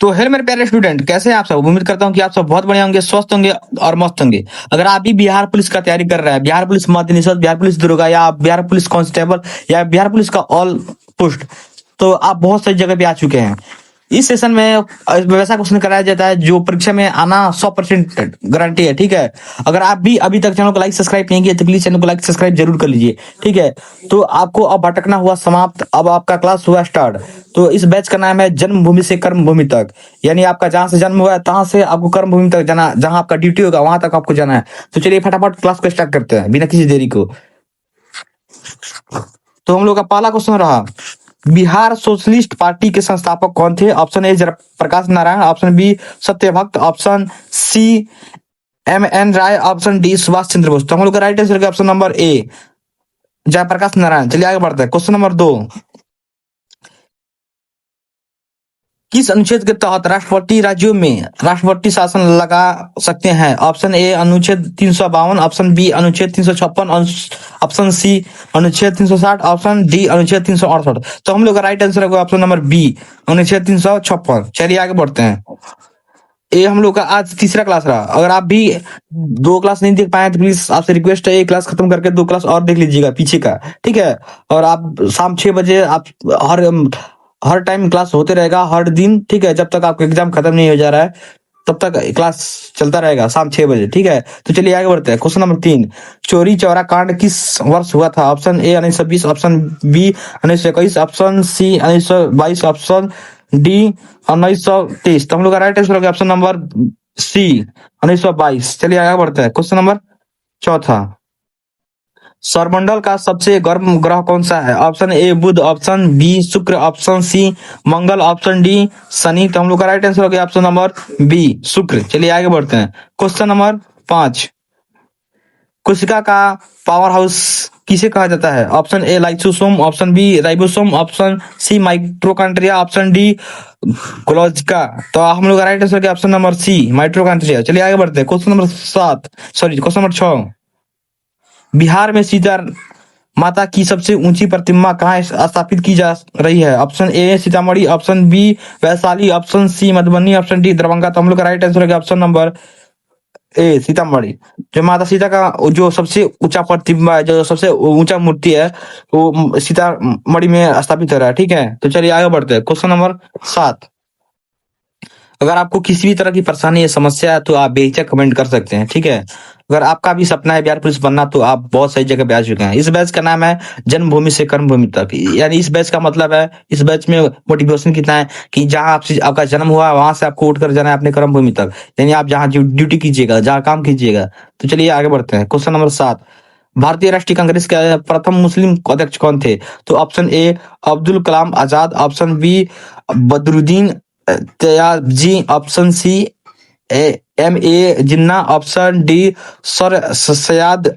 तो हेलो मेरे प्यारे स्टूडेंट, कैसे हैं आप सब। उम्मीद करता हूं कि आप सब बहुत बढ़िया होंगे, स्वस्थ होंगे और मस्त होंगे। अगर आप भी बिहार पुलिस का तैयारी कर रहे हैं, बिहार पुलिस मध्य निषद, बिहार पुलिस दरोगा या बिहार पुलिस कांस्टेबल या बिहार पुलिस का ऑल पोस्ट, तो आप बहुत सही जगह पे आ चुके हैं। इस सेशन में वैसा क्वेश्चन कराया जाता है जो परीक्षा में आना 100% गारंटी है। ठीक है, अगर आप भी अभी तक चैनल को लाइक सब्सक्राइब नहीं किए तो प्लीज चैनल को लाइक सब्सक्राइब जरूर कर लीजिए। ठीक है, तो आपको अब भटकना हुआ समाप्त, अब आपका क्लास हुआ स्टार्ट। तो इस बैच का नाम है जन्मभूमि से कर्मभूमि तक, यानी आपका जहां से जन्म हुआ है तहां से आपको कर्मभूमि तक जाना, जहां आपका ड्यूटी होगा वहां तक आपको जाना है। तो चलिए फटाफट क्लास को स्टार्ट करते हैं बिना किसी देरी को। तो हम लोग का पहला क्वेश्चन रहा, बिहार सोशलिस्ट पार्टी के संस्थापक कौन थे। Option A Prakash Narayan, option B Satyabhakt, option C M N Roy, option D Subhash Chandra Bose. तो हम लोग का right answer option number A Jayaprakash Narayan. चलिए आगे बढ़ते हैं। क्वेश्चन नंबर 2, किस अनुच्छेद के तहत राष्ट्रपति राज्यों में राष्ट्रपति शासन लगा सकते हैं। ऑप्शन ए अनुच्छेद 352, ऑप्शन बी अनुच्छेद 356, ऑप्शन सी अनुच्छेद 360, ऑप्शन डी अनुच्छेद 368। तो हम लोग का राइट आंसर होगा ऑप्शन नंबर बी अनुच्छेद 356। चलिए आगे बढ़ते हैं। ये हम लोग का आज तीसरा क्लास रहा। अगर आप भी 2 क्लास नहीं देख पाए तो प्लीज आपसे रिक्वेस्ट है, 1 क्लास खत्म करके 2 क्लास और देख लीजिएगा पीछे का। ठीक है, और आप शाम 6 बजे आप हर हर टाइम क्लास होते रहेगा हर दिन। ठीक है, जब तक आपका एग्जाम खत्म नहीं हो जा रहा है तब तक क्लास चलता रहेगा शाम 6 बजे। ठीक है, तो चलिए आगे बढ़ते हैं। क्वेश्चन नंबर 3, चोरी चौरा कांड किस वर्ष हुआ था। Option A 1920, option B 1921, option C 1922, option D 1923। तो हम लोग का राइट आंसर होगा ऑप्शन नंबर सी 1922। चलिए आगे बढ़ते हैं। क्वेश्चन नंबर 4, सौरमंडल का सबसे गर्म ग्रह कौन सा है। Option A Budh, option B शुक्र, ऑप्शन सी मंगल, ऑप्शन डी शनि। तो हम लोग का राइट आंसर हो गया ऑप्शन नंबर बी शुक्र। चलिए आगे बढ़ते हैं। क्वेश्चन नंबर 5, कोशिका का पावर हाउस किसे कहा जाता है। Option A lysosome, option B ribosome, option C mitochondria, option D ग्लोजिका। तो हम लोग का राइट आंसर हो गया ऑप्शन नंबर सी माइटोकॉन्ड्रिया। चलिए आगे बढ़ते हैं। क्वेश्चन नंबर 6, बिहार में सीता माता की सबसे ऊंची प्रतिमा कहाँ स्थापित की जा रही है। Option A Sitamarhi, option B Vaishali, option C Madhubani, option D Darbhanga. तो हम लोग का राइट आंसर है ऑप्शन नंबर ए सीतामढ़ी। जो माता सीता का जो सबसे ऊंचा प्रतिमा है, जो सबसे ऊंचा मूर्ति है, वो सीतामढ़ी में स्थापित हो रहा है। ठीक है, तो चलिए आगे बढ़ते हैं। क्वेश्चन नंबर 7, अगर आपको किसी भी तरह की परेशानी या समस्या है तो आप बेहिचक कमेंट कर सकते हैं। ठीक है, अगर आपका भी सपना है बिहार पुलिस बनना तो आप बहुत सही जगह पे आ चुके हैं। इस बैच का नाम है जन्मभूमि से कर्मभूमि तक, यानी इस बैच का मतलब है, इस बैच में मोटिवेशन कितना है कि जहां आपसे आपका जन्म हुआ वहां से आपको उठकर जाना है अपने कर्मभूमि तक, यानी आप जहाँ ड्यूटी कीजिएगा, जहाँ काम कीजिएगा। तो चलिए आगे बढ़ते हैं। क्वेश्चन नंबर 7, भारतीय राष्ट्रीय कांग्रेस के प्रथम मुस्लिम अध्यक्ष कौन थे। तो option A Abdul Kalam Azad, option B Badruddin Tyabji, option C M A Jinnah, option D sir Syed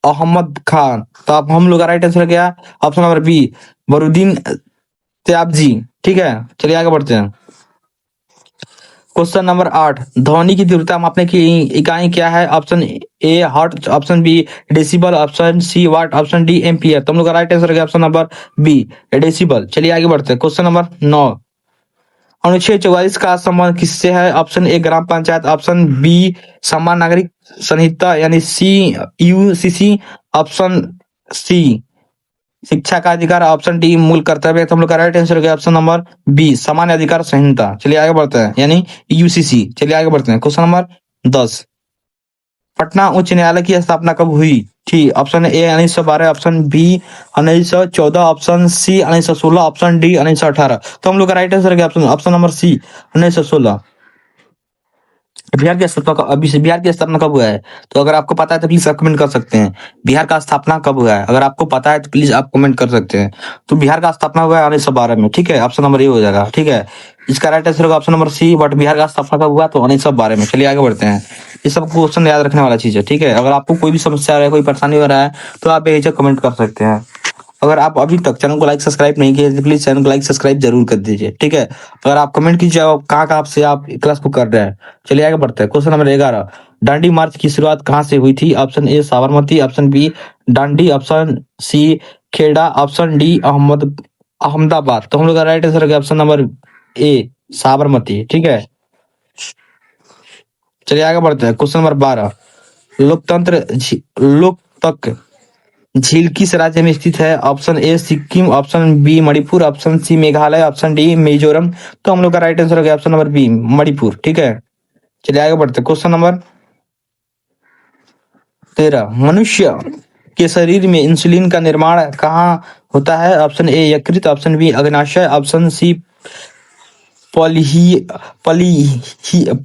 Ahmed Khan. तो आप हम लोग का राइट आंसर क्या, option number B Badruddin Tyabji. ठीक है, चलिए आगे बढ़ते हैं। क्वेश्चन नंबर 8, ध्वनि की तीव्रता मापने की इकाई क्या है। Option A hertz, option B decibel, option C watt, option D ampere. तो हम लोग का राइट आंसर है ऑप्शन नंबर बी डेसिबल। चलिए आगे बढ़ते हैं। क्वेश्चन नंबर 9, अनुच्छेद 44 का संबंध किससे है। Option A gram panchayat, option B समान नागरिक संहिता यानी सी यूसीसी, ऑप्शन सी शिक्षा का अधिकार, ऑप्शन डी मूल कर्तव्य। तो हम लोग का राइट आंसर हो गया ऑप्शन नंबर बी सामान्य अधिकार संहिता। चलिए आगे बढ़ते हैं, यानी यूसीसी। चलिए आगे बढ़ते हैं। क्वेश्चन नंबर 10, पटना उच्च न्यायालय की स्थापना कब हुई थी। Option A 1912, option B 1914, option C 1916, option D 1918। तो हम लोग का राइट आंसर है ऑप्शन नंबर सी 1916। बिहार की स्थापना अभी से बिहार की स्थापना कब हुआ है, तो अगर आपको पता है तो प्लीज आप कमेंट कर सकते हैं। बिहार का स्थापना कब हुआ है, अगर आपको पता है तो प्लीज आप कमेंट कर सकते हैं। तो बिहार का स्थापना हुआ है 1912 में। ठीक है, ऑप्शन नंबर ए हो जाएगा। ठीक है, इसका राइट आंसर होगा option number C, but Bihar का स्थापना कब हुआ तो 1912 में। चलिए आगे बढ़ते हैं। ये सब क्वेश्चन याद रखने वाला चीज है। ठीक है, अगर आपको कोई भी समस्या आ रहा है, कोई परेशानी हो रहा है तो आप बेहिचक कमेंट कर सकते हैं। अगर आप अभी तक चैनल को लाइक सब्सक्राइब नहीं किए तो प्लीज चैनल को लाइक सब्सक्राइब जरूर कर दीजिए। ठीक है, अगर आप कमेंट कीजिए कहाँ कहाँ से आप क्लास को कर रहे हैं। चलिए आगे बढ़ते हैं। क्वेश्चन नंबर 11, दांडी मार्च की शुरुआत कहाँ से हुई थी। Option A Sabarmati, option B Dandi, option C Kheda, option D Ahmedabad. तो हम लोग का राइट आंसर है ऑप्शन नंबर ए साबरमती, ठीक है। चलिए आगे बढ़ते हैं। क्वेश्चन नंबर 12, लोकतक झील किस राज्य में स्थित है? Option A Sikkim, option B Manipur, option C Meghalaya, option D Mizoram. तो हम लोग का राइट आंसर हो गया ऑप्शन नंबर बी मणिपुर, ठीक है। चलिए आगे बढ़ते हैं। क्वेश्चन नंबर 13, मनुष्य के शरीर में इंसुलिन का निर्माण कहाँ होता है? ऑप्शन ए यकृत, ऑप्शन बी अग्नाशय, ऑप्शन सी पली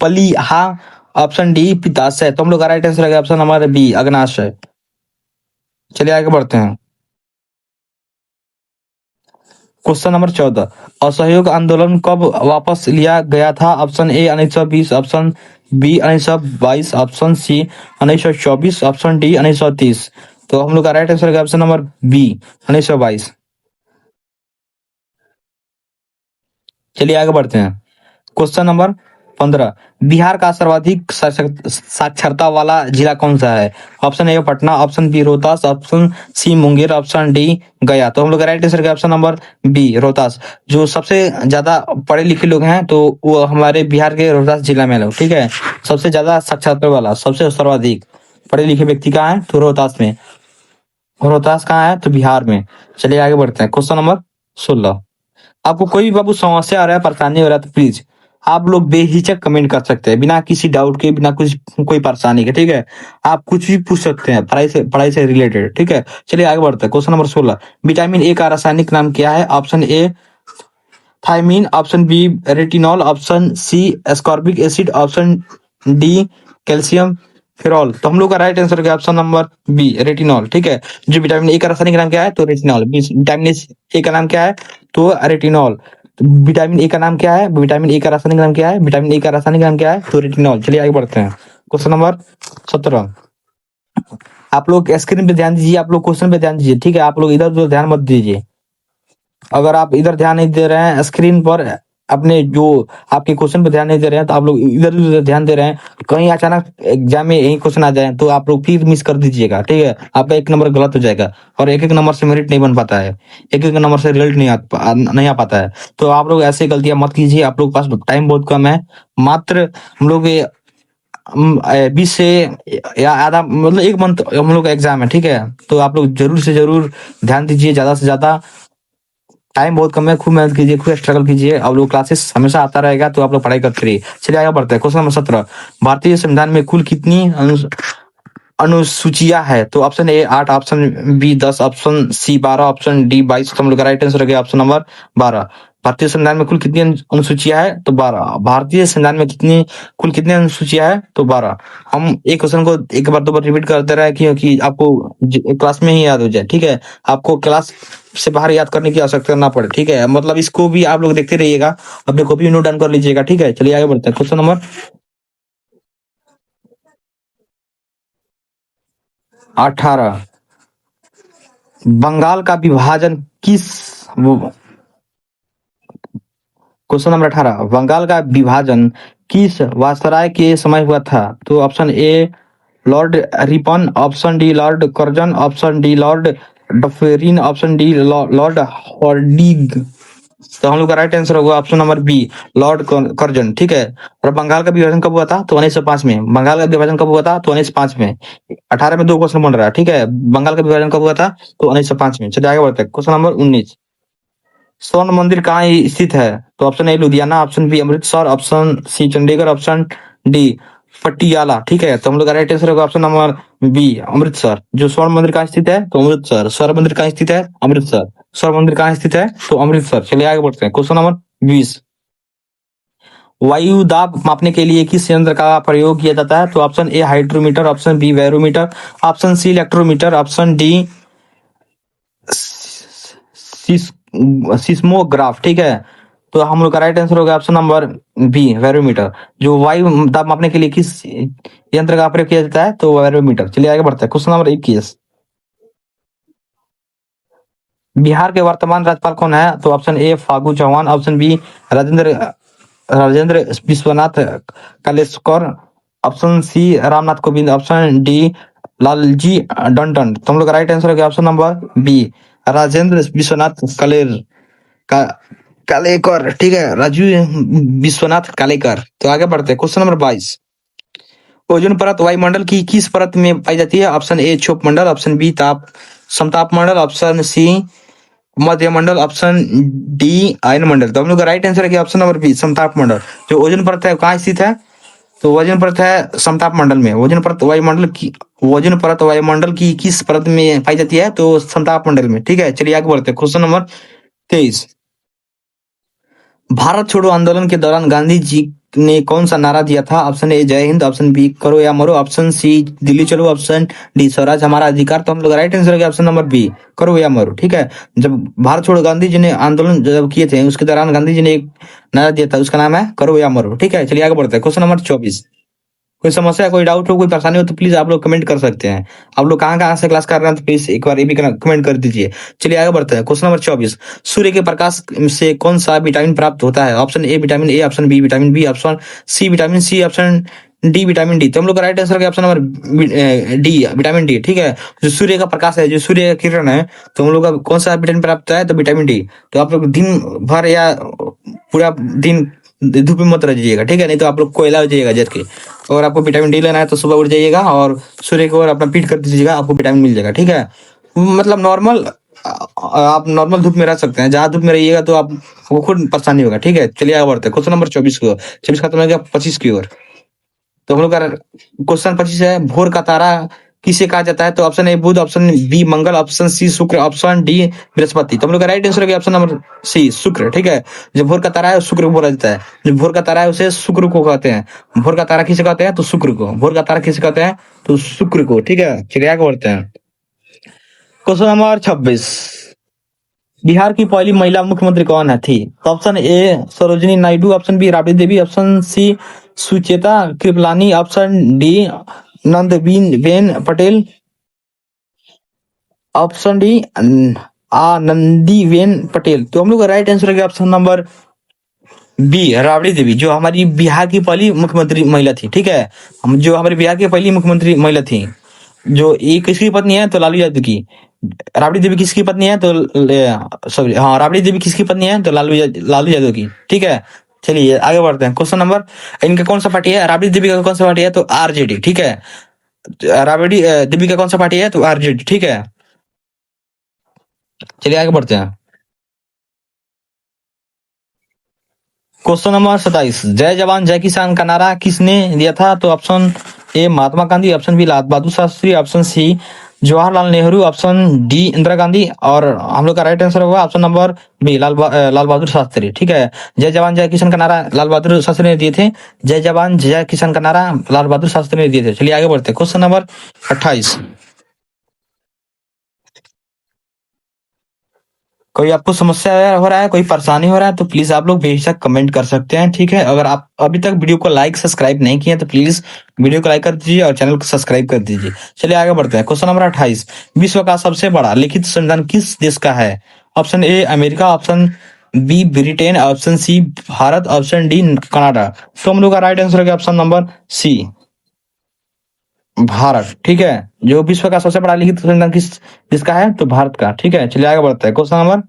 पलीहा, ऑप्शन डी पित्ताशय। तो हम लोग का राइट आंसर हो गया ऑप्शन नंबर बी अग्नाशय। चलिए आगे बढ़ते हैं। क्वेश्चन नंबर 14, असहयोग आंदोलन कब वापस लिया गया था? Option A 1920, option B 1922, option C 1924, option D 1930। तो हम लोग का राइट आंसर है ऑप्शन नंबर बी 1922। चलिए आगे बढ़ते हैं। क्वेश्चन नंबर 15, बिहार का सर्वाधिक साक्षरता वाला जिला कौन सा है? Option A Patna, option B Rohtas, option C Munger, option D Gaya. तो हम लोग right answer option number B Rohtas. जो सबसे ज्यादा पढ़े लिखे लोग हैं तो वो हमारे बिहार के रोहतास जिला में लोग, ठीक है। सबसे ज्यादा साक्षरता वाला, सबसे सर्वाधिक पढ़े लिखे व्यक्ति कहाँ है? तो रोहतास में। रोहतास कहाँ है? तो बिहार में। चलिए आगे बढ़ते हैं। क्वेश्चन नंबर 16, आपको कोई भी बाबू समस्या आ रहा है, परेशानी हो रहा है तो प्लीज आप लोग बेहिचक कमेंट कर सकते हैं, बिना किसी डाउट के, बिना कुछ कोई परेशानी के, ठीक है। आप कुछ भी पूछ सकते हैं पढ़ाई से रिलेटेड, ठीक है। चलिए आगे बढ़ते हैं। क्वेश्चन नंबर 16, विटामिन ए का रासायनिक नाम क्या है? Option A thiamine, option B retinol, option C ascorbic acid, option D calciferol. तो हम लोग का राइट आंसर क्या? ऑप्शन नंबर बी रेटिनॉल, ठीक है। जो विटामिन ए का रासायनिक नाम क्या है? तो रेटिनॉल। विटामिन ए का नाम क्या है? तो रेटिनॉल। विटामिन ए का नाम क्या है? विटामिन ए का रासायनिक नाम क्या है? विटामिन ए का रासायनिक नाम क्या है? तो रेटिनॉल। चलिए आगे बढ़ते हैं। क्वेश्चन नंबर 17, आप लोग स्क्रीन पे ध्यान दीजिए, आप लोग क्वेश्चन पे ध्यान दीजिए, ठीक है। आप लोग इधर उधर ध्यान मत दीजिए। अगर आप इधर ध्यान नहीं दे रहे हैं स्क्रीन पर, अपने जो आपके क्वेश्चन पे ध्यान नहीं दे रहे हैं, तो आप लोग इधर उधर ध्यान दे रहे हैं, कहीं अचानक एग्जाम में यही क्वेश्चन आ जाए तो आप लोग फिर मिस कर दीजिएगा, ठीक है। आपका एक नंबर गलत हो जाएगा और एक एक नंबर से मेरिट नहीं बन पाता है, एक एक नंबर से रिजल्ट नहीं आ पाता है। तो आप लोग ऐसे गलतियां मत कीजिए। आप लोग के पास टाइम बहुत कम है, मात्र हम लोग 20 से या आधा, मतलब एक मंथ हम लोग का एग्जाम है, ठीक है। तो आप लोग जरूर से जरूर ध्यान दीजिए, ज्यादा से ज्यादा। टाइम बहुत कम है, खूब मेहनत कीजिए, खूब स्ट्रगल कीजिए। आप लोग क्लासेस हमेशा आता रहेगा तो आप लोग पढ़ाई करते रहिए। चलिए आगे बढ़ते हैं। क्वेश्चन नंबर 17, भारतीय संविधान में कुल कितनी अनुसूचियां है? तो option A 8, option B 10, option C 12, option D 22। तो हम लोग का राइट आंसर हो गया ऑप्शन नंबर 12। भारतीय संविधान में कुल कितनी अनुसूचियां है? तो 12। भारतीय संविधान में कुल कितनी अनुसूचियां है? तो 12। हम एक क्वेश्चन को एक बार दो बार रिपीट करते रहे क्योंकि आपको क्लास में ही याद हो जाए, ठीक है। आपको क्लास से बाहर याद करने की आवश्यकता ना पड़े, ठीक है। मतलब इसको भी आप लोग देखते रहिएगा, अपने कॉपी नोट डाउन कर लीजिएगा, ठीक है। चलिए आगे बढ़ते हैं। क्वेश्चन नंबर 18, बंगाल का विभाजन किस क्वेश्चन नंबर 18, बंगाल का विभाजन किस वायसराय के समय हुआ था? तो option A Lord Ripon, option D Lord Curzon, option D Lord Dufferin, option D Lord Hardinge. तो हम लोग का राइट आंसर होगा option number B Lord Curzon, ठीक है। और बंगाल का विभाजन कब हुआ था? तो 1905 में। बंगाल का विभाजन कब हुआ था? तो 1905 में। 18 में दो क्वेश्चन बन रहा है, ठीक है। बंगाल का विभाजन कब हुआ था? तो 1905 में। चलिए आगे बढ़ते हैं। क्वेश्चन नंबर 19, स्वर्ण मंदिर कहाँ स्थित है? तो option A Ludhiana, option B Amritsar, option C Chandigarh, option D Patiala, ठीक है। तो हम लोग का राइट आंसर होगा ऑप्शन नंबर बी अमृतसर। जो स्वर्ण मंदिर कहाँ स्थित है? तो अमृतसर। स्वर्ण मंदिर कहाँ स्थित है? अमृतसर। स्वर्ण मंदिर कहाँ स्थित है? तो अमृतसर। चलिए आगे बढ़ते हैं। क्वेश्चन नंबर 20, वायु दाब मापने के लिए किस यंत्र का प्रयोग किया जाता है? तो option A hydrometer, option B barometer, option C electrometer, option D seismograph, ठीक है। तो हम लोग का राइट आंसर होगा ऑप्शन नंबर बी बैरोमीटर। जो वायु दाब मापने के लिए किस यंत्र का प्रयोग किया जाता है? तो बैरोमीटर। चलिए आगे बढ़ते हैं। क्वेश्चन नंबर 21, बिहार के वर्तमान राज्यपाल कौन है? तो option A Phagu Chauhan, option B Rajendra Rajendra Vishwanath Kaleskar, option C Ramnath Kovind, option D Lalji Tandon. तो हम लोग का राइट आंसर होगा option number B Rajendra Vishwanath Kaler का कालेकर, ठीक है, राजू विश्वनाथ कालेकर। तो आगे बढ़ते हैं, क्वेश्चन नंबर 22। ओजोन परत वायुमंडल की किस परत में पाई जाती है? ऑप्शन ए क्षोभ मंडल, ऑप्शन बी ताप समताप मंडल, ऑप्शन सी मध्य मंडल, ऑप्शन डी आयन मंडल। तो हम लोग का राइट आंसर है कि ऑप्शन नंबर बी समताप मंडल। जो ओजोन परत है वो कहाँ स्थित है? तो वजन परत है समताप मंडल में। वजन परत वायुमंडल की किस परत में पाई जाती है? तो समताप मंडल में, ठीक है। चलिए आगे बढ़ते हैं, क्वेश्चन नंबर 23। भारत छोड़ो आंदोलन के दौरान गांधी जी ने कौन सा नारा दिया था? ऑप्शन ए जय हिंद, ऑप्शन बी करो या मरो, ऑप्शन सी दिल्ली चलो, ऑप्शन डी स्वराज हमारा अधिकार। तो हम लोग राइट आंसर है ऑप्शन नंबर बी करो या मरो, ठीक है। जब भारत छोड़ो गांधी जी ने आंदोलन जब किए थे उसके दौरान गांधी जी ने एक नारा दिया था, उसका नाम है करो या मरो, ठीक है। चलिए आगे बढ़ते हैं, क्वेश्चन नंबर 24। कोई समस्या, कोई डाउट हो, कोई परेशानी हो तो प्लीज आप लोग कमेंट कर सकते हैं। आप लोग कहाँ कहाँ से क्लास कर रहे हैं तो प्लीज एक बार ये भी कमेंट कर दीजिए। चलिए आगे बढ़ते हैं, क्वेश्चन नंबर 24। सूर्य के प्रकाश से कौन सा विटामिन प्राप्त होता है? Option A vitamin A, option B vitamin B, option C vitamin C, option D vitamin D. तो हम लोग का राइट आंसर है option number D vitamin D, ठीक है। जो सूर्य का प्रकाश है, जो सूर्य का किरण है, तो हम लोग का कौन सा विटामिन प्राप्त होता है? तो विटामिन डी। तो आप लोग दिन भर या पूरा दिन धूप में मत रहिएगा, ठीक है, नहीं तो आप लोग कोयला हो जाइएगा जल के। और आपको विटामिन डी लेना है तो सुबह उठ जाइएगा और सूर्य को अपना पीठ कर दीजिएगा, आपको विटामिन मिल जाएगा, ठीक है। मतलब नॉर्मल, आप नॉर्मल धूप में रह सकते हैं, जहां धूप में रहिएगा तो आपको खुद परेशानी होगा, ठीक है। चलिए आगे बढ़ते हैं, क्वेश्चन नंबर 24 को 24 खत्म हो गया, 25 की ओर। तो हम लोग का क्वेश्चन 25 है, भोर का तारा किसे कहा जाता है? तो option A Budh, option B Mangal, option C Shukra, option D Brihaspati. तो हम लोग का राइट आंसर है ऑप्शन नंबर सी शुक्र, ठीक है। जो भोर का तारा है शुक्र को बोला जाता है। जो भोर का तारा है उसे शुक्र को कहते हैं। भोर का तारा किसे कहते हैं? तो शुक्र को। भोर का तारा किसे कहते हैं? तो शुक्र को, ठीक है। चलिए आगे बढ़ते हैं, क्वेश्चन नंबर 26। बिहार की पहली महिला मुख्यमंत्री कौन है थी? Option A Sarojini Naidu, option B Rabri Devi, option C Sucheta Kripalani, option D Nandben Ben Patel, option D Anandiben Patel. तो हम लोग का राइट आंसर है option number B Rabri Devi, जो हमारी बिहार की पहली मुख्यमंत्री महिला थी, ठीक है। हम जो हमारे बिहार की पहली मुख्यमंत्री महिला थी, जो ये किसकी पत्नी है? तो लालू यादव की। राबड़ी देवी किसकी पत्नी है? तो सॉरी, हाँ, राबड़ी देवी किसकी पत्नी है? तो लालू यादव की, ठीक है। चलिए आगे बढ़ते हैं, क्वेश्चन नंबर, इनका कौन सा पार्टी है? राबड़ी देवी का कौन सा पार्टी है? तो आरजेडी, ठीक है। राबड़ी देवी का कौन सा पार्टी है? तो आरजेडी, ठीक है। चलिए आगे बढ़ते हैं, क्वेश्चन नंबर 27। जय जवान जय किसान का नारा किसने दिया था? तो option A Mahatma Gandhi, option B Lal Bahadur Shastri, option C Jawaharlal Nehru, option D Indira Gandhi. और हम लोग का राइट आंसर होगा option number B Lal Bahadur Shastri, ठीक है। जय जवान जय किसान का नारा लाल बहादुर शास्त्री ने दिए थे। जय जवान जय किसान का नारा लाल बहादुर शास्त्री ने दिए थे। चलिए आगे बढ़ते हैं, क्वेश्चन नंबर 28। कोई आपको समस्या हो रहा है, कोई परेशानी हो रहा है तो प्लीज आप लोग बेशक कमेंट कर सकते हैं, ठीक है। अगर आप अभी तक वीडियो को लाइक सब्सक्राइब नहीं किए तो प्लीज वीडियो को लाइक कर दीजिए और चैनल को सब्सक्राइब कर दीजिए। चलिए आगे बढ़ते हैं, क्वेश्चन नंबर 28। विश्व का सबसे बड़ा लिखित संविधान किस देश का है? Option A America, option B Britain, option C Bharat, option D Canada. तो हम लोग का राइट आंसर है ऑप्शन नंबर सी भारत, ठीक है। जो विश्व का सबसे बड़ा लिखित संविधान किस देश का है? तो भारत का, ठीक है। चलिए आगे बढ़ते हैं, क्वेश्चन नंबर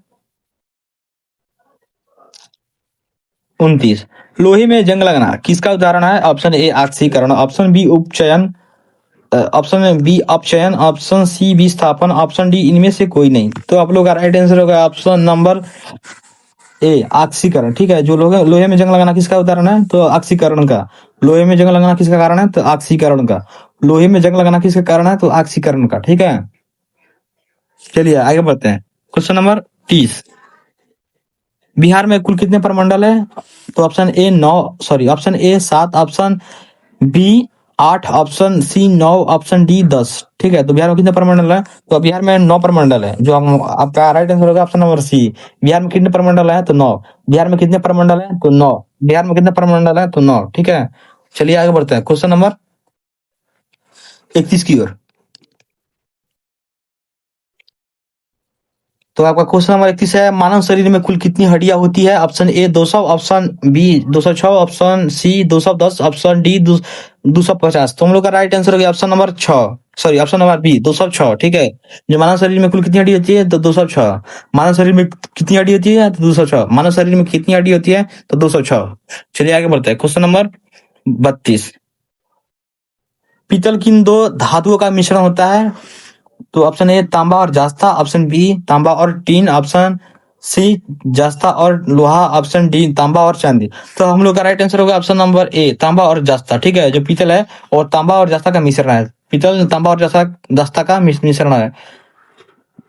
29। लोहे में जंग लगना किसका उदाहरण है? ऑप्शन ए ऑक्सीकरण, ऑप्शन बी उपचयन, ऑप्शन बी अपचयन, ऑप्शन सी विस्थापन, ऑप्शन डी इनमें से कोई नहीं। तो आप लोग का राइट आंसर होगा ऑप्शन नंबर ए ऑक्सीकरण, ठीक है। जो लोहे लोहे में जंग लगाना किसका उदाहरण है? तो ऑक्सीकरण का। लोहे में जंग लगाना किसका कारण है? तो ऑक्सीकरण का। लोहे में जंग लगाना किसका कारण है? तो ऑक्सीकरण का, ठीक है। चलिए आगे बढ़ते हैं, क्वेश्चन नंबर 30। बिहार में कुल कितने प्रमंडल है? तो option A 9, sorry, option A 7, option B 8, option C 9, option D 10, ठीक है। तो बिहार में कितने प्रमंडल है? तो बिहार में 9 प्रमंडल है, जो हम आपका राइट आंसर होगा ऑप्शन नंबर सी। बिहार में कितने प्रमंडल है? तो 9। बिहार में कितने प्रमंडल है? तो 9। बिहार में कितने प्रमंडल है? तो 9, ठीक है। चलिए आगे बढ़ते हैं, क्वेश्चन नंबर 31 की ओर। तो आपका क्वेश्चन नंबर 31 है, मानव शरीर में कुल कितनी हड्डियां होती है? Option A 200, option B 206, option C 210, option D 250। तो हम लोग का राइट आंसर हो गया option number 6, sorry option number B 206। ठीक है, जो मानव शरीर में कुल कितनी हड्डी होती है? तो 206। मानव शरीर में कितनी हड्डी होती है? तो 206। मानव शरीर में कितनी हड्डी होती है? तो 206। चलिए आगे बढ़ते हैं, क्वेश्चन नंबर 32। पीतल किन दो धातुओं का मिश्रण होता है? तो ऑप्शन ए तांबा और जास्ता, ऑप्शन बी तांबा और टीन, ऑप्शन सी जास्ता और लोहा, ऑप्शन डी तांबा और चांदी। तो हम लोग का राइट आंसर होगा ऑप्शन नंबर ए तांबा और जास्ता। ठीक है, जो पीतल है और तांबा और जास्ता का मिश्रण है। पीतल तांबा और जास्ता का मिश्रण है।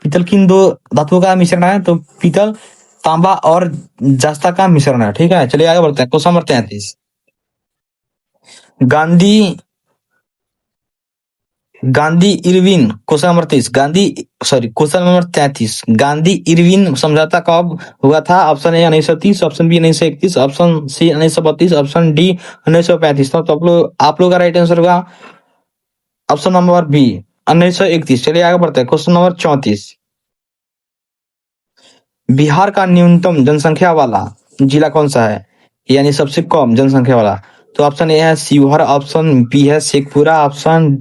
पीतल किन दो धातुओं का मिश्रण है? तो पीतल तांबा और जास्ता का मिश्रण है। ठीक है, चलिए आगे बढ़ते हैं, question number 33। Gandhi Gandhi Irwin, question number 23, question number 33, Gandhi Irwin समझौता कब हुआ था? Option A 1930, option B 1931, option C 1932, option D 1935। तो आप लोग का राइट आंसर होगा ऑप्शन नंबर बी 1931। चलिए आगे बढ़ते हैं, क्वेश्चन नंबर 34। बिहार का न्यूनतम जनसंख्या वाला जिला कौन सा है, यानी सबसे कम जनसंख्या वाला? तो ऑप्शन ए है शिवहर, ऑप्शन बी है शेखपुरा, ऑप्शन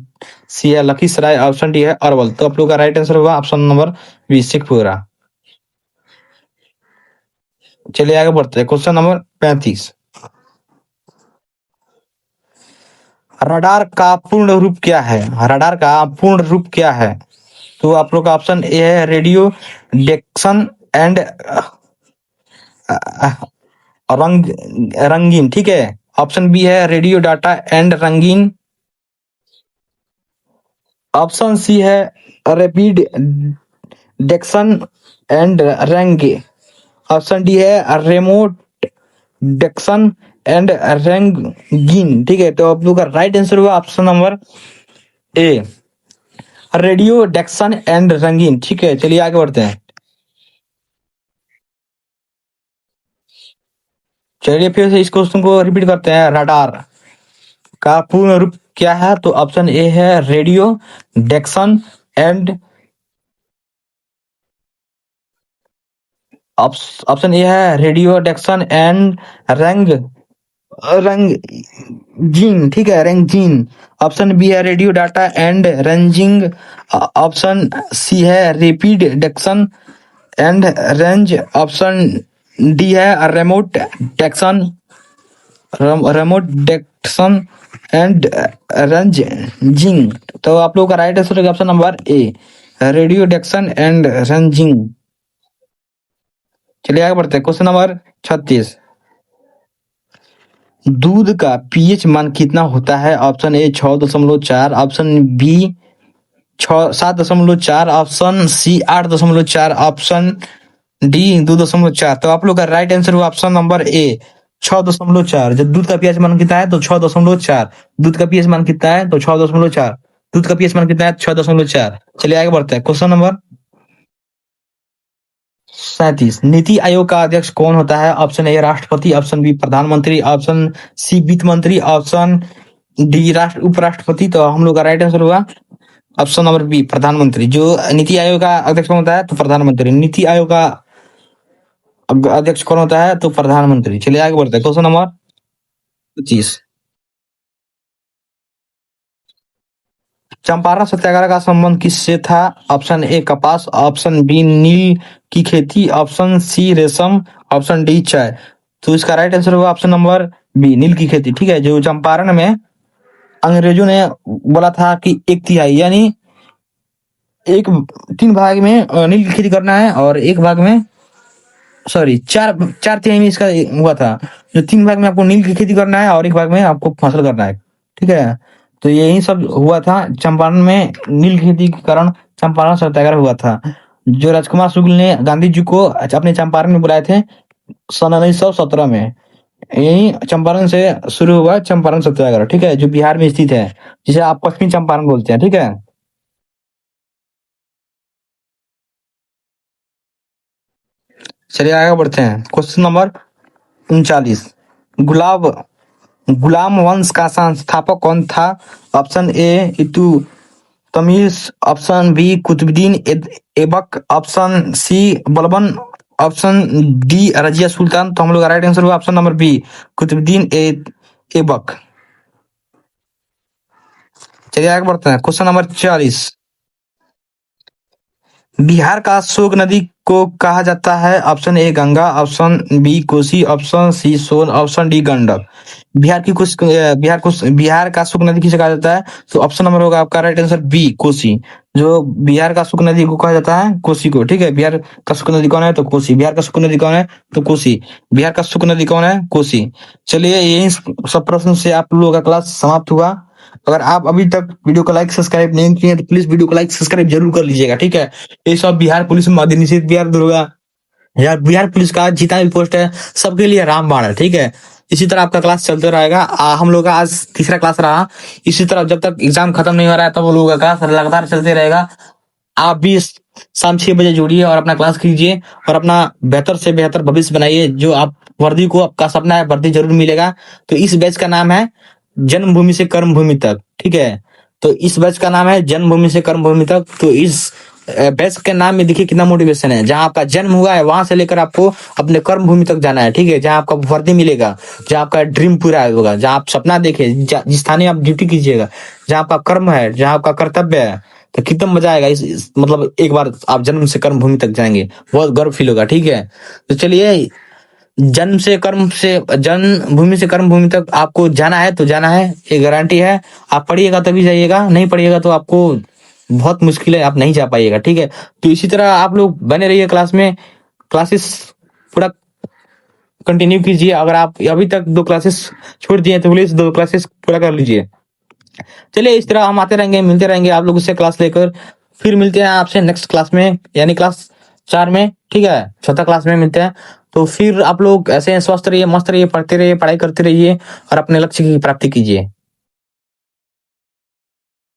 सी है लखीसराय, ऑप्शन डी है अरवल। तो आप लोग का राइट आंसर होगा ऑप्शन नंबर बी शेखपुरा। चलिए आगे बढ़ते हैं, क्वेश्चन नंबर 35। रडार का पूर्ण रूप क्या है? रडार का पूर्ण रूप क्या है? तो आप लोग का ऑप्शन ए है रेडियो डिटेक्शन एंड रंग रंगीन। ठीक है, ऑप्शन बी है रेडियो डाटा एंड रंगीन, ऑप्शन सी है rapid detection and wrong, option D है रिमोट डिटेक्शन एंड रैंगिंग। ठीक है, तो आप लोग का राइट आंसर हुआ option number A radio detection and रंगीन। ठीक है, चलिए आगे बढ़ते हैं। चलिए फिर से इस क्वेश्चन को रिपीट करते हैं, रडार का पूर्ण रूप क्या है? तो ऑप्शन ए है radio detection and, option A है रेडियो डिटेक्शन एंड रंग रंगीन। ठीक है, रंगीन। ऑप्शन बी है radio data and ranging, option C है rapid detection and range, option D है रिमोट डिटेक्शन एंड रेंजिंग। तो आप लोगों का राइट आंसर है option number A radio detection and ranging. चलिए आगे बढ़ते हैं, क्वेश्चन नंबर 36। दूध का पीएच मान कितना होता है? Option A 6.4, option B 7.4, option C 8.4, option D 2.4। तो आप लोग का राइट आंसर हुआ ऑप्शन नंबर ए 6.4। जब दूध का पीएच मान कितना है? तो 6.4। दूध का पीएच मान कितना है? तो 6.4। दूध का पीएच मान कितना है? 6.4। चलिए आगे बढ़ते हैं, क्वेश्चन नंबर 37। नीति आयोग का अध्यक्ष कौन होता है? ऑप्शन ए राष्ट्रपति, ऑप्शन बी प्रधानमंत्री, ऑप्शन सी वित्त मंत्री, ऑप्शन डी उपराष्ट्रपति। तो हम लोग का राइट आंसर होगा ऑप्शन नंबर बी प्रधानमंत्री। जो नीति आयोग का अध्यक्ष कौन होता है? तो प्रधानमंत्री। नीति आयोग का अध्यक्ष कौन होता है? तो प्रधानमंत्री। चलिए आगे बढ़ते हैं, क्वेश्चन नंबर 25। चंपारण सत्याग्रह का संबंध किससे था? ऑप्शन ए कपास, ऑप्शन बी नील की खेती, ऑप्शन सी रेशम, ऑप्शन डी चाय। तो इसका राइट आंसर होगा ऑप्शन नंबर बी नील की खेती। ठीक है, जो चंपारण में अंग्रेजों ने बोला था कि 1/3 यानी एक 3 भाग में नील की खेती करना है और एक भाग में, सॉरी 4/3 में इसका हुआ था। जो 3 भाग में आपको नील की खेती करना है और एक भाग में आपको फसल करना है। ठीक है, तो यही सब हुआ था चंपारण में, नील खेती के कारण चंपारण सत्याग्रह हुआ था। जो राजकुमार शुक्ल ने गांधी जी को अपने चंपारण में बुलाए थे सन 1917 में। यही चंपारण से शुरू हुआ चंपारण सत्याग्रह। ठीक है, जो बिहार में स्थित है, जिसे आप पश्चिमी चंपारण बोलते हैं। ठीक है, चलिए आगे बढ़ते हैं, क्वेश्चन नंबर 39। गुलाम वंश का संस्थापक कौन था? Option A Iltutmish, option B Qutbuddin Aibak, option C Balban, option D Razia Sultan. तो हम लोग का राइट आंसर हुआ option number B Qutbuddin Aibak. चलिए आगे बढ़ते हैं, क्वेश्चन नंबर 40। बिहार का शोक नदी को कहा जाता है, option A Ganga, option B Kosi, option C Son, option D Gandak. Bihar का शोक नदी किसे कहा जाता है? तो ऑप्शन नंबर होगा आपका राइट आंसर बी कोसी। जो बिहार का शुक्र नदी को कहा जाता है कोसी को, ठीक है। बिहार का शुक्र नदी कौन है? तो कोसी। बिहार का शुक्र नदी कौन है? तो कोसी। बिहार का शुक्र नदी कौन है? कोसी। चलिए यही सब प्रश्न से आप लोगों का क्लास समाप्त हुआ। अगर आप अभी तक वीडियो को लाइक सब्सक्राइब नहीं किए तो प्लीज वीडियो को लाइक सब्सक्राइब जरूर कर लीजिएगा, ठीक है। ये सब बिहार पुलिस में निषेध बिहार दुर्गा यार, बिहार पुलिस का जितना भी पोस्ट है सबके लिए रामबाण है, ठीक है। इसी तरह आपका क्लास चलते रहेगा। हम लोग का आज तीसरा क्लास रहा। इसी तरह जब तक एग्जाम खत्म नहीं हो रहा है तब वो लोगों का क्लास लगातार चलते रहेगा। आप भी शाम 6 बजे जुड़िए और अपना क्लास कीजिए और अपना बेहतर से बेहतर भविष्य बनाइए। जो आप वर्दी को आपका सपना है, वर्दी जरूर मिलेगा। तो इस बैच का नाम है जन्मभूमि से कर्मभूमि तक, ठीक है। तो इस बैच का नाम है जन्मभूमि से कर्मभूमि तक। तो इस बैच के नाम में देखिए कितना मोटिवेशन है। जहां आपका जन्म हुआ है वहां से लेकर आपको अपने कर्म भूमि तक जाना है, ठीक है। जहां आपका वर्दी मिलेगा, जहां आपका ड्रीम पूरा होगा, जहां आप सपना देखे, जिस थाने आप ड्यूटी कीजिएगा, जहां आपका कर्म है, जहां आपका कर्तव्य है, तो कितना मजा आएगा। मतलब एक बार आप जन्म से कर्म भूमि तक जाएंगे, बहुत गर्व फील होगा, ठीक है। तो चलिए, जन्म भूमि से कर्म भूमि तक आपको जाना है तो जाना है, ये गारंटी है। आप पढ़िएगा तभी जाइएगा, नहीं पढ़िएगा तो आपको बहुत मुश्किल है, आप नहीं जा पाइएगा, ठीक है। तो इसी तरह आप लोग बने रहिए क्लास में, क्लासेस पूरा कंटिन्यू कीजिए। अगर आप अभी तक 2 क्लासेस छोड़ दिए तो प्लीज 2 क्लासेस पूरा कर लीजिए। चलिए इस तरह हम आते रहेंगे, मिलते रहेंगे आप लोगों से क्लास लेकर। फिर मिलते हैं आपसे नेक्स्ट क्लास में, यानी क्लास 4 में, ठीक है। चौथा क्लास में मिलते हैं। तो फिर आप लोग ऐसे स्वस्थ रहिए, मस्त रहिए, पढ़ते रहिए, पढ़ाई करते रहिए और अपने लक्ष्य की प्राप्ति कीजिए।